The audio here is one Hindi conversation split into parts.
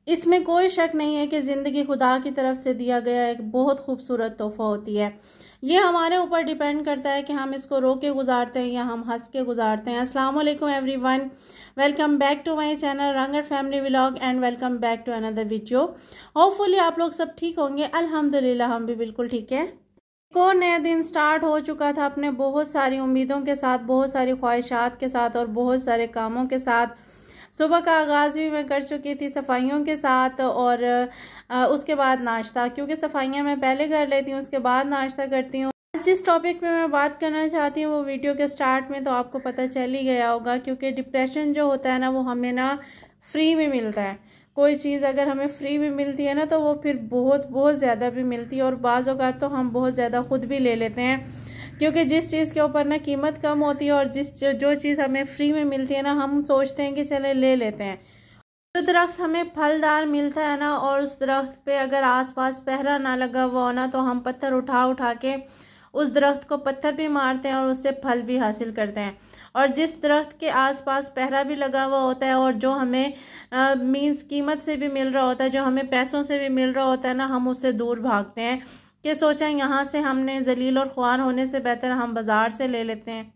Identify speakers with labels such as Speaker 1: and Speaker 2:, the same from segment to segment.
Speaker 1: इसमें कोई शक नहीं है कि ज़िंदगी खुदा की तरफ से दिया गया एक बहुत खूबसूरत तोहफ़ा होती है। ये हमारे ऊपर डिपेंड करता है कि हम इसको रो के गुजारते हैं या हम हंस के गुजारते हैं। अस्सलाम वालेकुम everyone, welcome back to my channel Rangat family vlog and welcome back to another video. Hopefully आप लोग सब ठीक होंगे। अल्हम्दुलिल्लाह हम भी बिल्कुल ठीक है। एक और नया दिन स्टार्ट हो चुका था अपने बहुत सारी उम्मीदों के साथ, बहुत सारी ख्वाहिशात के साथ और बहुत सारे कामों के साथ। सुबह का आगाज़ भी मैं कर चुकी थी सफाइयों के साथ और उसके बाद नाश्ता, क्योंकि सफाइयाँ मैं पहले कर लेती हूँ उसके बाद नाश्ता करती हूँ। आज जिस टॉपिक पे मैं बात करना चाहती हूँ वो वीडियो के स्टार्ट में तो आपको पता चल ही गया होगा, क्योंकि डिप्रेशन जो होता है ना वो हमें ना फ्री में मिलता है। कोई चीज़ अगर हमें फ्री में मिलती है ना तो वो फिर बहुत ज़्यादा भी मिलती है और बाज़ औक़ात तो हम बहुत ज़्यादा ख़ुद भी ले लेते हैं, क्योंकि जिस चीज़ के ऊपर ना कीमत कम होती है और जो चीज़ हमें फ्री में मिलती है ना हम सोचते हैं कि चले ले लेते हैं। जो दरख्त हमें फलदार मिलता है ना और उस दरख्त पे अगर आसपास पहरा ना लगा हुआ हो ना तो हम पत्थर उठा के उस दरख्त को पत्थर भी मारते हैं और उससे फल भी हासिल करते हैं। और जिस दरख्त के आसपास पहरा भी लगा हुआ होता है और जो हमें मीन्स कीमत से भी मिल रहा होता है, जो हमें पैसों से भी मिल रहा होता है ना, हम उससे दूर भागते हैं कि सोचा यहाँ से हमने जलील और ख्वार होने से बेहतर हम बाज़ार से ले लेते हैं।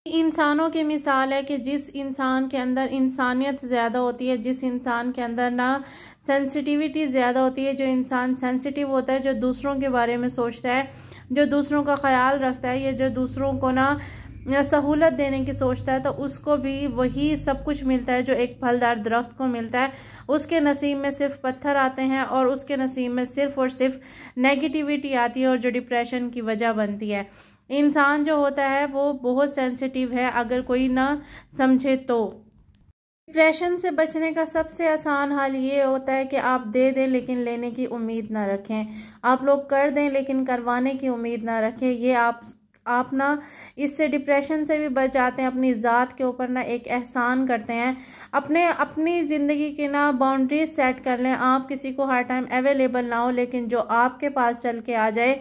Speaker 1: इंसानों की मिसाल है कि जिस इंसान के अंदर इंसानियत ज़्यादा होती है, जिस इंसान के अंदर ना सेंसिटिविटी ज़्यादा होती है, जो इंसान सेंसिटिव होता है, जो दूसरों के बारे में सोचता है, जो दूसरों का ख्याल रखता है, या जो दूसरों को ना सहूलत देने की सोचता है, तो उसको भी वही सब कुछ मिलता है जो एक फलदार दरख्त को मिलता है। उसके नसीब में सिर्फ पत्थर आते हैं और उसके नसीब में सिर्फ और सिर्फ नेगेटिविटी आती है और जो डिप्रेशन की वजह बनती है। इंसान जो होता है वो बहुत सेंसिटिव है, अगर कोई ना समझे तो। डिप्रेशन से बचने का सबसे आसान हल ये होता है कि आप दे दें लेकिन लेने की उम्मीद ना रखें। आप लोग कर दें लेकिन करवाने की उम्मीद ना रखें। ये आप ना इससे डिप्रेशन से भी बच जाते हैं। अपनी ज़ात के ऊपर ना एक एहसान करते हैं। अपनी ज़िंदगी की ना बाउंड्रीज सेट कर लें। आप किसी को हर टाइम अवेलेबल ना हो, लेकिन जो आपके पास चल के आ जाए,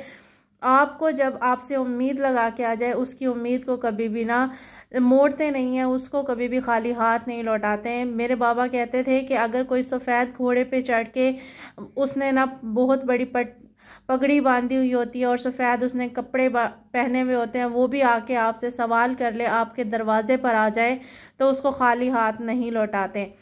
Speaker 1: आपको जब आपसे उम्मीद लगा के आ जाए, उसकी उम्मीद को कभी भी ना मोड़ते नहीं हैं, उसको कभी भी खाली हाथ नहीं लौटाते हैं। मेरे बाबा कहते थे कि अगर कोई सफ़ेद घोड़े पे चढ़ के उसने ना बहुत बड़ी पगड़ी बांधी हुई होती है और सफ़ेद उसने कपड़े पहने हुए होते हैं, वो भी आके आपसे सवाल कर ले, आपके दरवाजे पर आ जाए, तो उसको खाली हाथ नहीं लौटाते।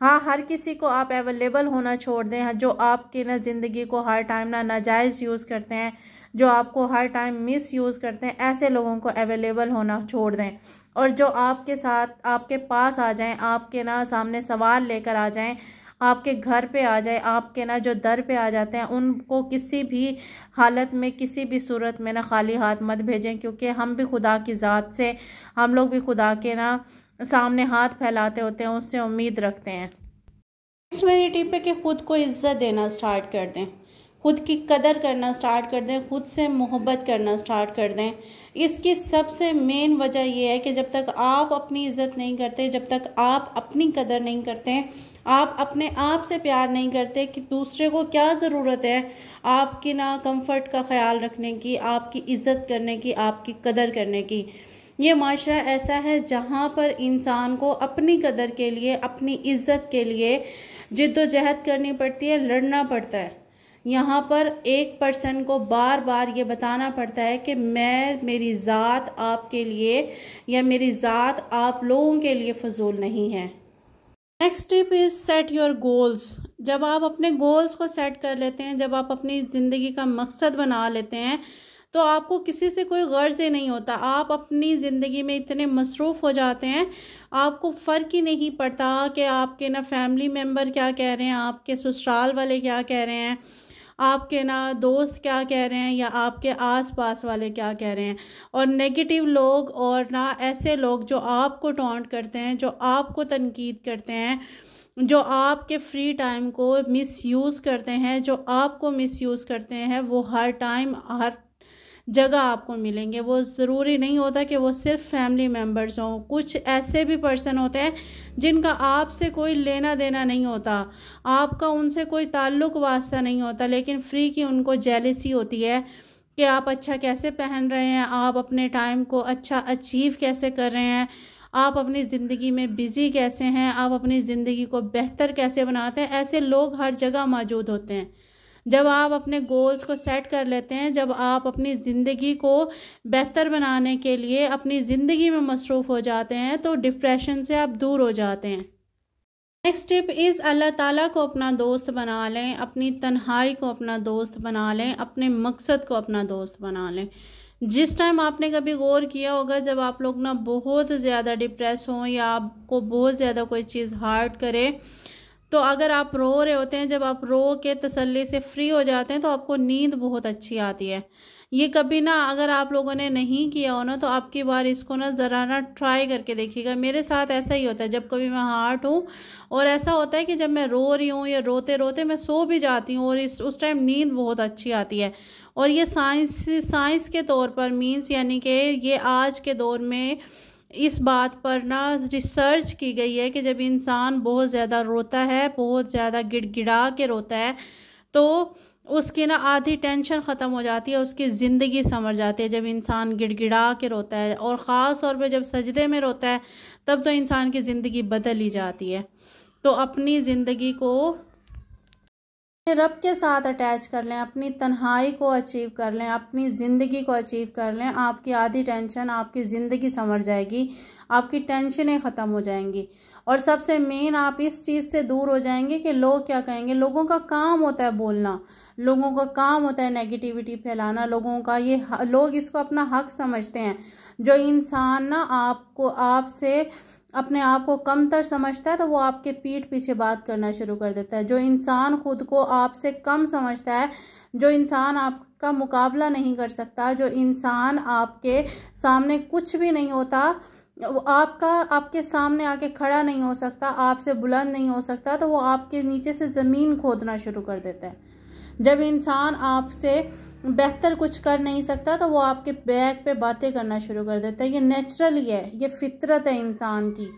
Speaker 1: हाँ, हर किसी को आप अवेलेबल होना छोड़ दें। जो आपकी ना ज़िंदगी को हर टाइम ना नाजायज़ यूज़ करते हैं, जो आपको हर टाइम मिस यूज़ करते हैं, ऐसे लोगों को अवेलेबल होना छोड़ दें। और जो आपके साथ आपके पास आ जाएं, आपके ना सामने सवाल लेकर आ जाएं, आपके घर पे आ जाए, आपके ना जो दर पे आ जाते हैं, उनको किसी भी हालत में किसी भी सूरत में ना खाली हाथ मत भेजें, क्योंकि हम भी खुदा की ज़ात से, हम लोग भी खुदा के ना सामने हाथ फैलाते होते हैं, उससे उम्मीद रखते हैं। इस मेरी टिप है कि ख़ुद को इज़्ज़त देना स्टार्ट कर दें, खुद की कदर करना स्टार्ट कर दें, खुद से मोहब्बत करना स्टार्ट कर दें। इसकी सबसे मेन वजह यह है कि जब तक आप अपनी इज़्ज़त नहीं करते, जब तक आप अपनी कदर नहीं करते, आप अपने आप से प्यार नहीं करते, कि दूसरे को क्या ज़रूरत है आपकी ना कंफर्ट का ख्याल रखने की, आपकी इज़्ज़त करने की, आपकी कदर करने की। ये माशरा ऐसा है जहाँ पर इंसान को अपनी कदर के लिए, अपनी इज़्ज़त के लिए जिद्दोजहद करनी पड़ती है, लड़ना पड़ता है। यहाँ पर एक पर्सन को बार बार ये बताना पड़ता है कि मेरी ज़ात आपके लिए या मेरी ज़ात आप लोगों के लिए फ़जूल नहीं है। Next tip is set your goals. जब आप अपने गोल्स को सेट कर लेते हैं, जब आप अपनी ज़िंदगी का मकसद बना लेते हैं, तो आपको किसी से कोई गर्ज ही नहीं होता। आप अपनी ज़िंदगी में इतने मसरूफ़ हो जाते हैं, आपको फ़र्क ही नहीं पड़ता कि आपके ना फैमिली मेम्बर क्या कह रहे हैं, आपके ससुराल वाले क्या कह रहे हैं, आपके ना दोस्त क्या कह रहे हैं, या आपके आसपास वाले क्या कह रहे हैं। और नेगेटिव लोग और ना ऐसे लोग जो आपको टॉन्ट करते हैं, जो आपको तनकीद करते हैं, जो आपके फ्री टाइम को मिसयूज़ करते हैं, जो आपको मिसयूज़ करते हैं, वो हर टाइम हर जगह आपको मिलेंगे। वो ज़रूरी नहीं होता कि वो सिर्फ फैमिली मेम्बर्स हों। कुछ ऐसे भी पर्सन होते हैं जिनका आपसे कोई लेना देना नहीं होता, आपका उनसे कोई ताल्लुक़ वास्ता नहीं होता, लेकिन फ्री की उनको जेलसी होती है कि आप अच्छा कैसे पहन रहे हैं, आप अपने टाइम को अच्छा अचीव कैसे कर रहे हैं, आप अपनी ज़िंदगी में बिज़ी कैसे हैं, आप अपनी ज़िंदगी को बेहतर कैसे बनाते हैं। ऐसे लोग हर जगह मौजूद होते हैं। जब आप अपने गोल्स को सेट कर लेते हैं, जब आप अपनी ज़िंदगी को बेहतर बनाने के लिए अपनी ज़िंदगी में मसरूफ़ हो जाते हैं, तो डिप्रेशन से आप दूर हो जाते हैं। नेक्स्ट टिप इज़ अल्लाह ताला को अपना दोस्त बना लें, अपनी तन्हाई को अपना दोस्त बना लें, अपने मकसद को अपना दोस्त बना लें। जिस टाइम आपने कभी गौर किया होगा, जब आप लोग ना बहुत ज़्यादा डिप्रेस हों या आपको बहुत ज़्यादा कोई चीज़ हार्ट करे, तो अगर आप रो रहे होते हैं, जब आप रो के तसल्ली से फ्री हो जाते हैं, तो आपको नींद बहुत अच्छी आती है। ये कभी ना अगर आप लोगों ने नहीं किया हो ना, तो आपकी बार इसको ना ज़रा ना ट्राई करके देखिएगा। मेरे साथ ऐसा ही होता है, जब कभी मैं हार्ट हूँ और ऐसा होता है कि जब मैं रो रही हूँ या रोते रोते मैं सो भी जाती हूँ और उस टाइम नींद बहुत अच्छी आती है। और ये साइंस के तौर पर मीन्स यानी कि ये आज के दौर में इस बात पर ना रिसर्च की गई है कि जब इंसान बहुत ज़्यादा रोता है, बहुत ज़्यादा गिड़गिड़ा के रोता है, तो उसकी ना आधी टेंशन ख़त्म हो जाती है, उसकी ज़िंदगी संवर जाती है। जब इंसान गिड़गिड़ा के रोता है और ख़ास तौर पे जब सजदे में रोता है, तब तो इंसान की ज़िंदगी बदल ही जाती है। तो अपनी ज़िंदगी को रब के साथ अटैच कर लें, अपनी तन्हाई को अचीव कर लें, अपनी ज़िंदगी को अचीव कर लें। आपकी आधी टेंशन, आपकी ज़िंदगी संवर जाएगी, आपकी टेंशनें ख़त्म हो जाएंगी। और सबसे मेन आप इस चीज़ से दूर हो जाएंगे कि लोग क्या कहेंगे। लोगों का काम होता है बोलना, लोगों का काम होता है नेगेटिविटी फैलाना, लोगों का लोग इसको अपना हक समझते हैं। जो इंसान ना आपसे अपने आप को कमतर समझता है, तो वो आपके पीठ पीछे बात करना शुरू कर देता है। जो इंसान खुद को आपसे कम समझता है, जो इंसान आपका मुकाबला नहीं कर सकता, जो इंसान आपके सामने कुछ भी नहीं होता, आपके सामने आके खड़ा नहीं हो सकता, आपसे बुलंद नहीं हो सकता, तो वो आपके नीचे से ज़मीन खोदना शुरू कर देता है। जब इंसान आपसे बेहतर कुछ कर नहीं सकता, तो वो आपके बैक पे बातें करना शुरू कर देता है। ये नेचुरल ही है, ये फितरत है इंसान की।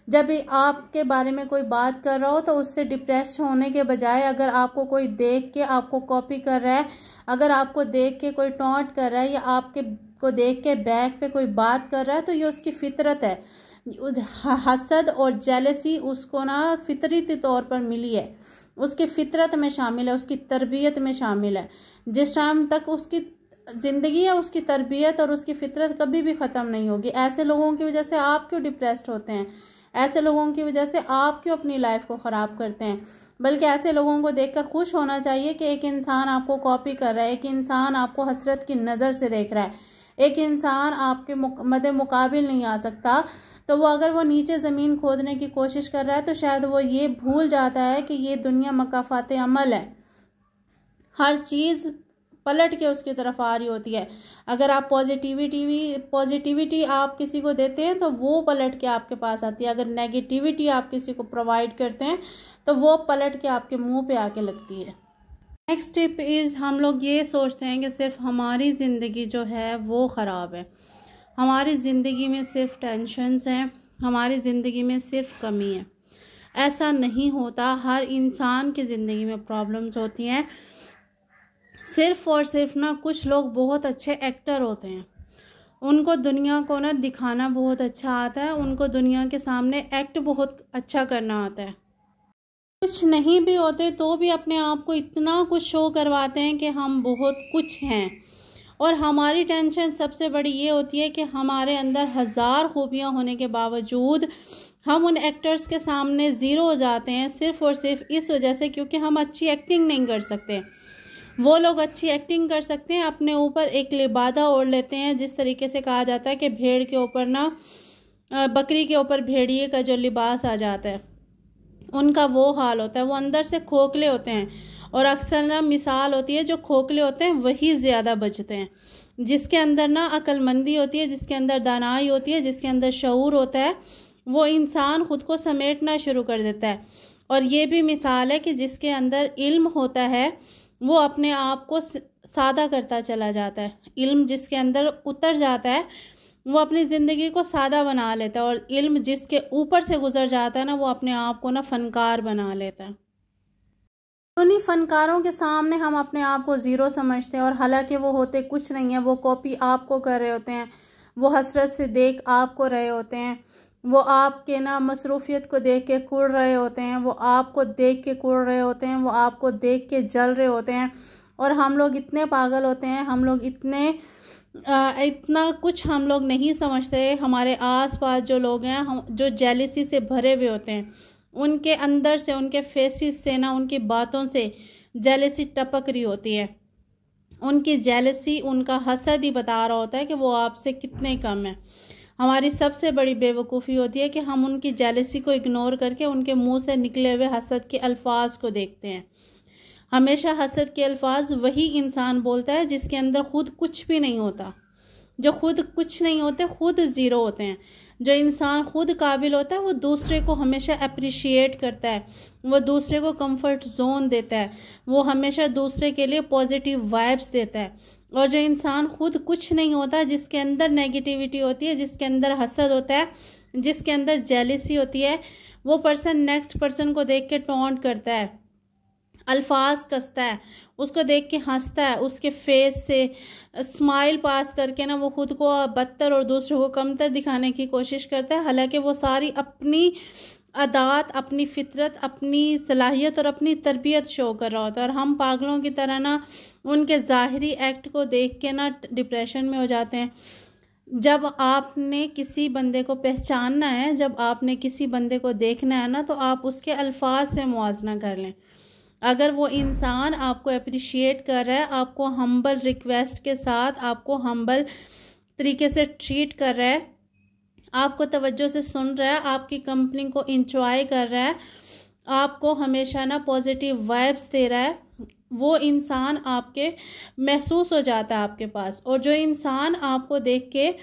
Speaker 1: जब भी आपके बारे में कोई बात कर रहा हो, तो उससे डिप्रेस होने के बजाय अगर आपको कोई देख के आपको कॉपी कर रहा है, अगर आपको देख के कोई टॉन्ट कर रहा है या आपके को देख के बैक पे कोई बात कर रहा है, तो ये उसकी फितरत है। हसद और जेलसी उसको ना फितरी तौर पर मिली है, उसकी फितरत में शामिल है, उसकी तरबियत में शामिल है। जिस टाइम तक उसकी ज़िंदगी है, उसकी तरबियत और उसकी फितरत कभी भी ख़त्म नहीं होगी। ऐसे लोगों की वजह से आप क्यों डिप्रेस्ड होते हैं? ऐसे लोगों की वजह से आप क्यों अपनी लाइफ को ख़राब करते हैं? बल्कि ऐसे लोगों को देखकर खुश होना चाहिए कि एक इंसान आपको कॉपी कर रहा है, एक इंसान आपको हसरत की नज़र से देख रहा है, एक इंसान आपके मद्दे मुकाबिल नहीं आ सकता। तो वो अगर वो नीचे ज़मीन खोदने की कोशिश कर रहा है, तो शायद वो ये भूल जाता है कि ये दुनिया मकाफ़ात अमल है। हर चीज़ पलट के उसकी तरफ आ रही होती है। अगर आप पॉजिटिविटी आप किसी को देते हैं, तो वो पलट के आपके पास आती है। अगर नेगेटिविटी आप किसी को प्रोवाइड करते हैं, तो वो पलट के आपके मुंह पे आके लगती है। नेक्स्ट टिप इज़, हम लोग ये सोचते हैं कि सिर्फ हमारी ज़िंदगी जो है वो ख़राब है, हमारी ज़िंदगी में सिर्फ टेंशन्स हैं, हमारी ज़िंदगी में सिर्फ कमी है। ऐसा नहीं होता। हर इंसान की ज़िंदगी में प्रॉब्लम्स होती हैं। सिर्फ और सिर्फ ना कुछ लोग बहुत अच्छे एक्टर होते हैं, उनको दुनिया को ना दिखाना बहुत अच्छा आता है, उनको दुनिया के सामने एक्ट बहुत अच्छा करना आता है। कुछ नहीं भी होते तो भी अपने आप को इतना कुछ शो करवाते हैं कि हम बहुत कुछ हैं। और हमारी टेंशन सबसे बड़ी ये होती है कि हमारे अंदर हज़ार खूबियाँ होने के बावजूद हम उन एक्टर्स के सामने ज़ीरो हो जाते हैं, सिर्फ़ और सिर्फ इस वजह से क्योंकि हम अच्छी एक्टिंग नहीं कर सकते। वो लोग अच्छी एक्टिंग कर सकते हैं, अपने ऊपर एक लिबादा ओढ़ लेते हैं। जिस तरीके से कहा जाता है कि भेड़ के ऊपर ना बकरी के ऊपर भेड़िए का जो लिबास आ जाता है, उनका वो हाल होता है। वो अंदर से खोखले होते हैं और अक्सर ना मिसाल होती है, जो खोखले होते हैं वही ज़्यादा बचते हैं। जिसके अंदर ना अक्लमंदी होती है, जिसके अंदर दानाई होती है, जिसके अंदर शऊर होता है, वो इंसान खुद को समेटना शुरू कर देता है। और ये भी मिसाल है कि जिसके अंदर इल्म होता है, वो अपने आप को सादा करता चला जाता है। इल्म जिसके अंदर उतर जाता है, वो अपनी ज़िंदगी को सादा बना लेता है। और इल्म जिसके ऊपर से गुजर जाता है ना, वो अपने आप को ना फ़नकार बना लेता है। उन्हीं फ़नकारों के सामने हम अपने आप को ज़ीरो समझते हैं, और हालांकि वो होते कुछ नहीं है। वो कॉपी आपको कर रहे होते हैं, वो हसरत से देख आपको रहे होते हैं, वो आपके ना मसरूफियत को देख के कुड़ रहे होते हैं, वो आपको देख के कुड़ रहे होते हैं, वो आपको देख के जल रहे होते हैं। और हम लोग इतने पागल होते हैं, हम लोग इतना कुछ हम लोग नहीं समझते। हमारे आसपास जो लोग हैं हम जो जेलिसी से भरे हुए होते हैं, उनके अंदर से, उनके फेसिस से ना, उनकी बातों से जेलिसी टपक रही होती है। उनकी जेलिसी, उनका हसद ही बता रहा होता है कि वो आपसे कितने कम है। हमारी सबसे बड़ी बेवकूफ़ी होती है कि हम उनकी जेलिसी को इग्नोर करके उनके मुंह से निकले हुए हसद के अल्फाज को देखते हैं। हमेशा हसद के अल्फाज वही इंसान बोलता है जिसके अंदर खुद कुछ भी नहीं होता। जो खुद कुछ नहीं होते, खुद ज़ीरो होते हैं। जो इंसान खुद काबिल होता है वो दूसरे को हमेशा अप्रिशिएट करता है, वो दूसरे को कंफर्ट जोन देता है, वो हमेशा दूसरे के लिए पॉजिटिव वाइब्स देता है। और जो इंसान खुद कुछ नहीं होता, जिसके अंदर नेगेटिविटी होती है, जिसके अंदर हसद होता है, जिसके अंदर जेलिसी होती है, वो पर्सन नेक्स्ट पर्सन को देख के टॉन्ट करता है, अल्फाज कसता है, उसको देख के हंसता है, उसके फेस से स्माइल पास करके ना वो खुद को बदतर और दूसरों को कमतर दिखाने की कोशिश करता है। हालांकि वो सारी अपनी अदात, अपनी फितरत, अपनी सलाहियत और अपनी तरबियत शो कर रहा होता है। और हम पागलों की तरह ना उनके ज़ाहिरी एक्ट को देख के ना डिप्रेशन में हो जाते हैं। जब आपने किसी बंदे को पहचानना है, जब आपने किसी बंदे को देखना है ना, तो आप उसके अल्फाज से मुआवजा कर लें। अगर वो इंसान आपको अप्रिशिएट कर रहा है, आपको हम्बल रिक्वेस्ट के साथ, आपको हम्बल तरीके से ट्रीट कर रहा है, आपको तवज्जो से सुन रहा है, आपकी कंपनी को इंजॉय कर रहा है, आपको हमेशा ना पॉजिटिव वाइब्स दे रहा है, वो इंसान आपके महसूस हो जाता है आपके पास। और जो इंसान आपको देख के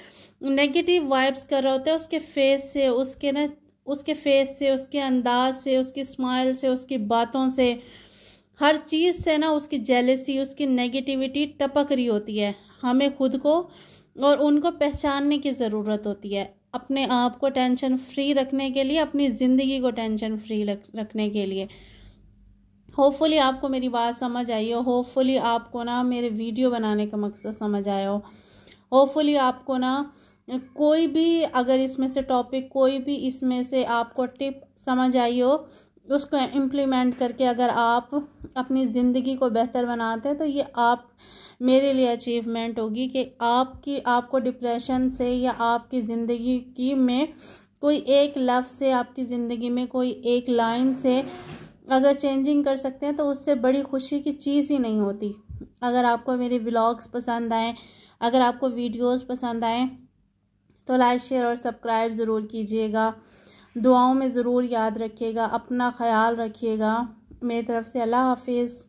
Speaker 1: नेगेटिव वाइब्स कर रहा होता है, उसके फेस से, उसके अंदाज से, उसकी स्माइल से, उसकी बातों से, हर चीज़ से ना उसकी जेलसी, उसकी नेगेटिविटी टपक रही होती है। हमें खुद को और उनको पहचानने की ज़रूरत होती है, अपने आप को टेंशन फ्री रखने के लिए, अपनी ज़िंदगी को टेंशन फ्री रखने के लिए। होपफुली आपको मेरी बात समझ आई हो, होपफुली आपको ना मेरे वीडियो बनाने का मकसद समझ आया हो, होपफुली आपको ना कोई भी, अगर इसमें से टॉपिक, कोई भी इसमें से आपको टिप समझ आई हो, उसको इम्प्लीमेंट करके अगर आप अपनी ज़िंदगी को बेहतर बनाते हैं तो ये आप मेरे लिए अचीवमेंट होगी कि आपको डिप्रेशन से या आपकी ज़िंदगी की में कोई एक लफ्ज़ से, आपकी ज़िंदगी में कोई एक लाइन से अगर चेंजिंग कर सकते हैं तो उससे बड़ी खुशी की चीज़ ही नहीं होती। अगर आपको मेरे व्लॉग्स पसंद आए, अगर आपको वीडियोस पसंद आए तो लाइक, शेयर और सब्सक्राइब ज़रूर कीजिएगा। दुआओं में ज़रूर याद रखिएगा, अपना ख्याल रखिएगा। मेरी तरफ से अल्लाह हाफिज़।